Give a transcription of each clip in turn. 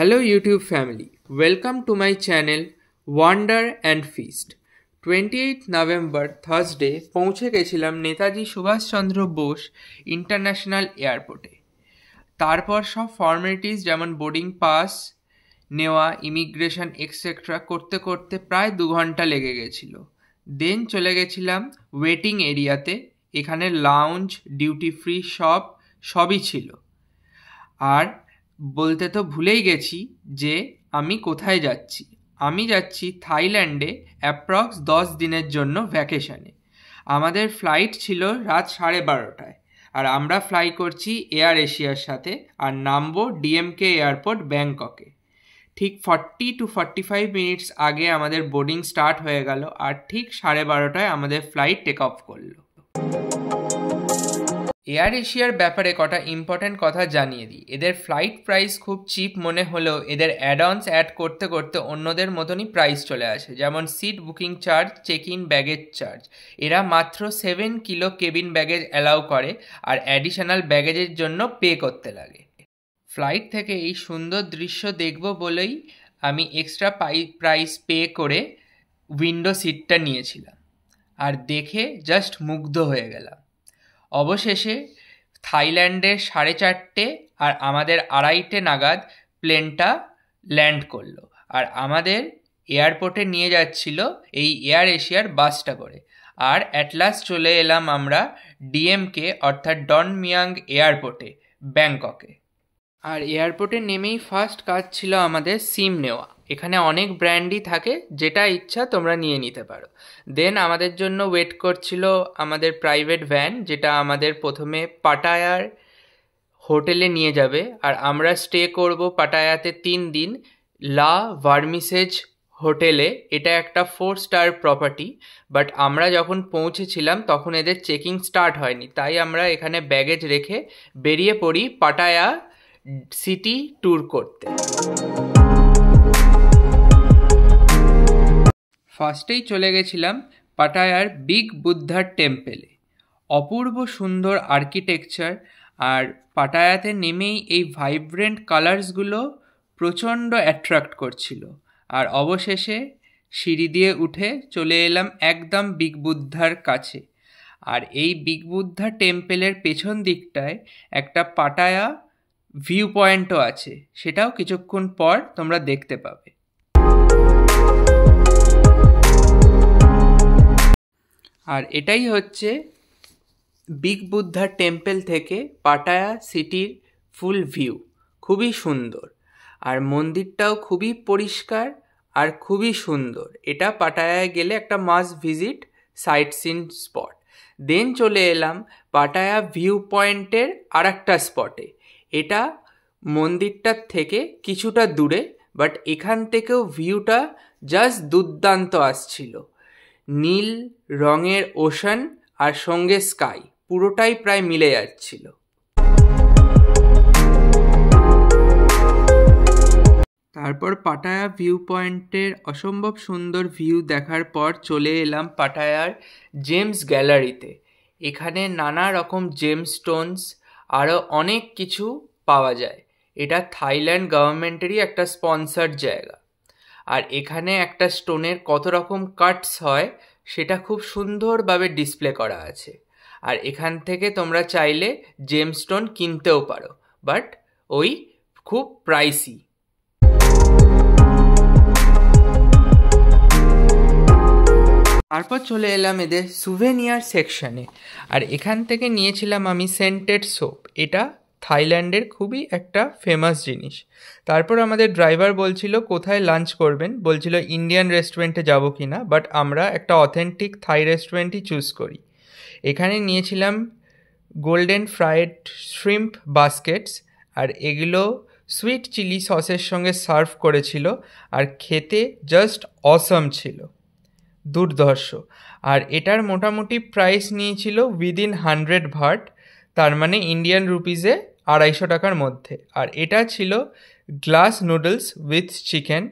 Hello YouTube family, welcome to my channel Wander and Feast. 28th November Thursday পৌঁছে গেছিলাম Netaji Subhash Chandra Bose international এয়ারপোর্টে। তারপর সব ফর্মালিটিস যেমন বোর্ডিং পাস নেওয়া, ইমিগ্রেশন এক্সেট্রা করতে করতে প্রায় 2 ঘন্টা লেগে গেছিল। দেন চলে গেছিলাম ওয়েটিং এরিয়াতে। এখানে লাউঞ্জ, ডিউটি ফ্রি শপ সবই ছিল। আর বলতে তো ভুলেই গেছি যে আমি কোথায় যাচ্ছি। আমি যাচ্ছি থাইল্যান্ডে অ্যাপ্রক্স 10 দিনের জন্য ভ্যাকেশনে। আমাদের ফ্লাইট ছিল রাত 12:30টায়, আর আমরা ফ্লাই করছি এয়ার এশিয়ার সাথে, আর নামবো ডিএমকে এয়ারপোর্ট ব্যাংককে। ঠিক 40 to 45 মিনিটস আগে আমাদের বোর্ডিং স্টার্ট হয়ে গেল, আর ঠিক 12:30টায় আমাদের ফ্লাইট টেক অফ করলো। এয়ার এশিয়ার ব্যাপারে কটা ইম্পর্ট্যান্ট কথা জানিয়ে দিই। এদের ফ্লাইট প্রাইস খুব চিপ মনে হলেও এদের অ্যাড-অনস অ্যাড করতে করতে অন্যদের মতনই প্রাইস চলে আসে, যেমন seat booking charge, check in baggage charge. এরা মাত্র 7 কিলো কেবিন ব্যাগেজ অ্যালাউ করে, আর অ্যাডিশনাল ব্যাগেজের জন্য পে করতে লাগে। ফ্লাইট থেকে এই সুন্দর দৃশ্য দেখব বলেই আমি এক্সট্রা প্রাইস পে করে উইন্ডো সিটটা নিয়েছিলাম, আর দেখে জাস্ট মুগ্ধ হয়ে গেলাম। অবশেষে থাইল্যান্ডের 4:30 আর আমাদের 2:30 নাগাদ প্লেনটা ল্যান্ড করলো, আর আমাদের এয়ারপোর্টে নিয়ে যাচ্ছিল এই এয়ার এশিয়ার বাসটা করে। আর অ্যাটলাস্ট চলে এলাম আমরা ডিএমকে অর্থাৎ ডন মিয়াং এয়ারপোর্টে ব্যাংককে। আর এয়ারপোর্টে নেমেই ফার্স্ট কাজ ছিল আমাদের সিম নেওয়া। এখানে অনেক ব্র্যান্ডই থাকে, যেটা ইচ্ছা তোমরা নিয়ে নিতে পারো। দেন আমাদের জন্য ওয়েট করছিল আমাদের প্রাইভেট ভ্যান, যেটা আমাদের প্রথমে পাটায়ার হোটেলে নিয়ে যাবে। আর আমরা স্টে করব পাটায়াতে 3 দিন লা ভার্মিসেজ হোটেলে। এটা একটা 4 স্টার প্রপার্টি, বাট আমরা যখন পৌঁছেছিলাম তখন এদের চেকিং স্টার্ট হয়নি, তাই আমরা এখানে ব্যাগেজ রেখে বেরিয়ে পড়ি পাটায়া সিটি ট্যুর করতে। ফার্স্টেই চলে গেছিলাম পাটায়ার বিগ বুদ্ধা টেম্পেলে। অপূর্ব সুন্দর আর্কিটেকচার, আর পাটায়াতে নেমেই এই ভাইব্রেন্ট কালার্সগুলো প্রচণ্ড অ্যাট্রাক্ট করছিল। আর অবশেষে সিঁড়ি দিয়ে উঠে চলে এলাম একদম বিগ বুদ্ধার কাছে। আর এই বিগ বুদ্ধা টেম্পেলের পেছন দিকটায় একটা পাটায়া ভিউ পয়েন্টও আছে, সেটাও কিছুক্ষণ পর তোমরা দেখতে পাবে। আর এটাই হচ্ছে বিগ বুদ্ধা টেম্পল থেকে পাটায়া সিটির ফুল ভিউ। খুবই সুন্দর, আর মন্দিরটাও খুবই পরিষ্কার আর খুবই সুন্দর। এটা পাটায়ায় গেলে একটা must visit sightseeing spot. Then চলে এলাম পাটায়া ভিউ পয়েন্টের আর একটা স্পটে। এটা মন্দিরটার থেকে কিছুটা দূরে, বাট এখান থেকেও ভিউটা জাস্ট দুর্দান্ত আসছিল। নীল রঙের ওশান আর সঙ্গে স্কাই পুরোটাই প্রায় মিলে যাচ্ছিল। তারপর পাটায়া ভিউ পয়েন্টের অসম্ভব সুন্দর ভিউ দেখার পর চলে এলাম পাটায়ার জেমস গ্যালারিতে। এখানে নানা রকম জেমস স্টোনস আরও অনেক কিছু পাওয়া যায়। এটা থাইল্যান্ড গভর্নমেন্টেরই একটা স্পন্সার্ড জায়গা। আর এখানে একটা স্টোনের কত রকম কাটস হয় সেটা খুব সুন্দরভাবে ডিসপ্লে করা আছে। আর এখান থেকে তোমরা চাইলে জেমস স্টোন কিনতেও পারো, বাট ওই খুব প্রাইসি। তারপর চলে এলাম এদের সুভেনিয়ার সেকশনে। আর এখান থেকে নিয়েছিলাম আমি সেন্টেড সোপ। এটা থাইল্যান্ডের খুবই একটা ফেমাস জিনিস। তারপর আমাদের ড্রাইভার বলছিল কোথায় লাঞ্চ করবেন, বলছিল ইন্ডিয়ান রেস্টুরেন্টে যাব কি না, বাট আমরা একটা অথেন্টিক থাই রেস্টুরেন্টই চুজ করি। এখানে নিয়েছিলাম গোল্ডেন ফ্রাইড শ্রিম্প বাস্কেটস, আর এগুলো সুইট চিলি সসের সঙ্গে সার্ভ করেছিল, আর খেতে জাস্ট অসম ছিল, দুর্ধর্ষ। আর এটার মোটামুটি প্রাইস নিয়েছিল উইদিন 100 ভাট, তার মানে ইন্ডিয়ান রুপিসে 250 টাকার মধ্যে। আর এটা ছিল গ্লাস নুডলস উইথ চিকেন,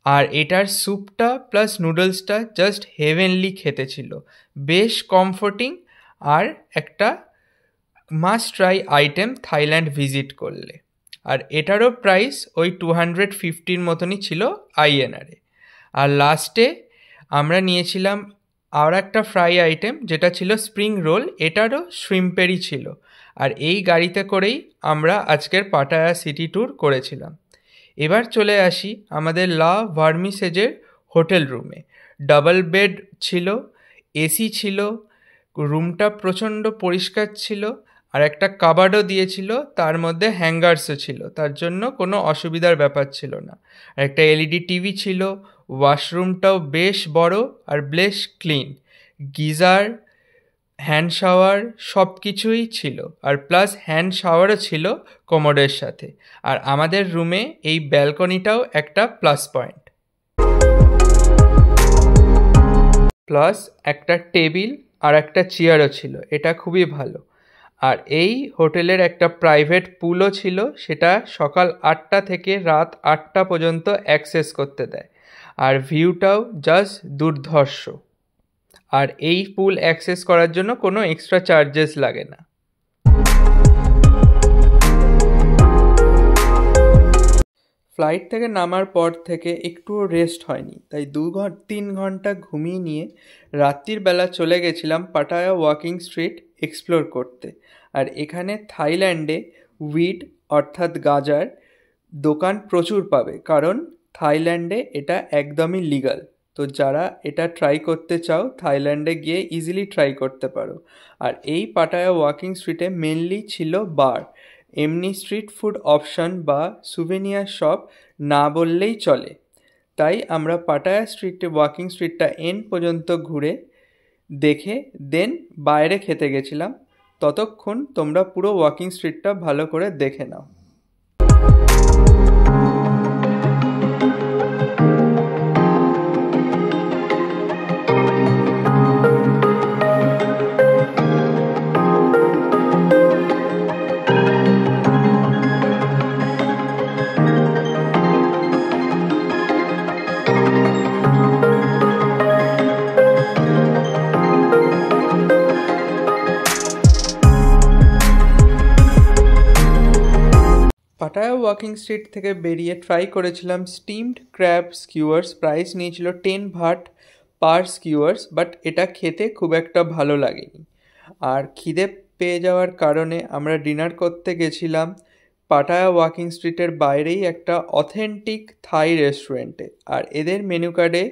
আর এটার স্যুপটা প্লাস নুডলসটা জাস্ট হেভেনলি খেতে ছিল, বেশ কমফোর্টিং, আর একটা must try item Thailand visit করলে। আর এটারও প্রাইস ওই 250 মতনই ছিল INR-এ। আর লাস্টে আমরা নিয়েছিলাম আর একটা ফ্রাই আইটেম যেটা ছিল স্প্রিং রোল, এটারও শ্রিম্পেরই ছিল। আর এই গাড়িতে করেই আমরা আজকের পাটায়া সিটি ট্যুর করেছিলাম। এবার চলে আসি আমাদের লা ভার্মিসেজের হোটেল রুমে। ডাবল বেড ছিল, এসি ছিল, রুমটা প্রচণ্ড পরিষ্কার ছিল, আর একটা কাবার্ডও দিয়েছিল, তার মধ্যে হ্যাঙ্গার্সও ছিল, তার জন্য কোনো অসুবিধার ব্যাপার ছিল না। আর একটা LED টিভি ছিল, ওয়াশরুমটাও বেশ বড় আর বেশ ক্লিন, গিজার, হ্যান্ড শাওয়ার সব কিছুই ছিল, আর প্লাস হ্যান্ড শাওয়ারও ছিল কোমোডের সাথে। আর আমাদের রুমে এই ব্যালকনিটাও একটা প্লাস পয়েন্ট, প্লাস একটা টেবিল আর একটা চেয়ারও ছিল, এটা খুবই ভালো। আর এই হোটেলের একটা প্রাইভেট পুলও ছিল, সেটা সকাল 8টা থেকে রাত 8টা পর্যন্ত অ্যাক্সেস করতে দেয়। আর ভিউটাও জাস্ট দুর্ধর্ষ। আর এই পুল অ্যাক্সেস করার জন্য কোনো এক্সট্রা চার্জেস লাগে না। ফ্লাইট থেকে নামার পর থেকে একটুও রেস্ট হয়নি, তাই 2-3 ঘন্টা ঘুমিয়ে নিয়ে রাত্রির বেলা চলে গেছিলাম পাটায়া ওয়াকিং স্ট্রিট এক্সপ্লোর করতে। আর এখানে থাইল্যান্ডে উইড অর্থাৎ গাঁজার দোকান প্রচুর পাবে, কারণ থাইল্যান্ডে এটা একদমই লিগাল। তো যারা এটা ট্রাই করতে চাও থাইল্যান্ডে গিয়ে ইজিলি ট্রাই করতে পারো। আর এই পাটায়া ওয়াকিং স্ট্রিটে মেনলি ছিল বার, এমনি স্ট্রিট ফুড অপশন বা সুভেনিয়ার শপ না বললেই চলে। তাই আমরা পাটায়া স্ট্রিটে ওয়াকিং স্ট্রিটটা এন্ড পর্যন্ত ঘুরে দেখে দেন বাইরে খেতে গেছিলাম। ততক্ষণ তোমরা পুরো ওয়াকিং স্ট্রিটটা ভালো করে দেখে নাও। পাটায়া ওয়াকিং স্ট্রিট থেকে বেরিয়ে ট্রাই করেছিলাম স্টিমড ক্র্যাব স্কিউয়ার্স, প্রাইস নিয়েছিল 10 বাট পার স্কিউয়ার্স, বাট এটা খেতে খুব একটা ভালো লাগেনি। আর খিদে পেয়ে যাওয়ার কারণে আমরা ডিনার করতে গেছিলাম পাটায়া ওয়াকিং স্ট্রিটের বাইরেই একটা অথেন্টিক থাই রেস্টুরেন্টে। আর এদের মেনু কার্ডে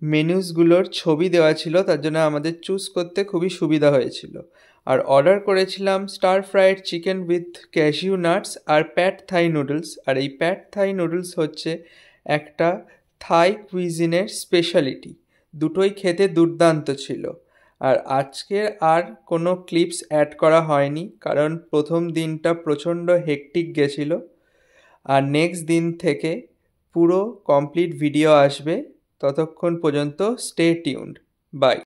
মেনুসগুলোর ছবি দেওয়া ছিল, তার জন্য আমাদের চুজ করতে খুবই সুবিধা হয়েছিল। আর অর্ডার করেছিলাম star fried chicken with cashew nuts আর প্যাড থাই নুডলস। আর এই প্যাড থাই নুডলস হচ্ছে একটা থাই কুইজিনের স্পেশালিটি, দুটোই খেতে দুর্দান্ত ছিল। আর আজকের আর কোনো ক্লিপস অ্যাড করা হয়নি, কারণ প্রথম দিনটা প্রচণ্ড হেকটিক গেছিলো। আর নেক্সট দিন থেকে পুরো কমপ্লিট ভিডিও আসবে, ততক্ষণ পর্যন্ত স্টে টিউনড, বাই।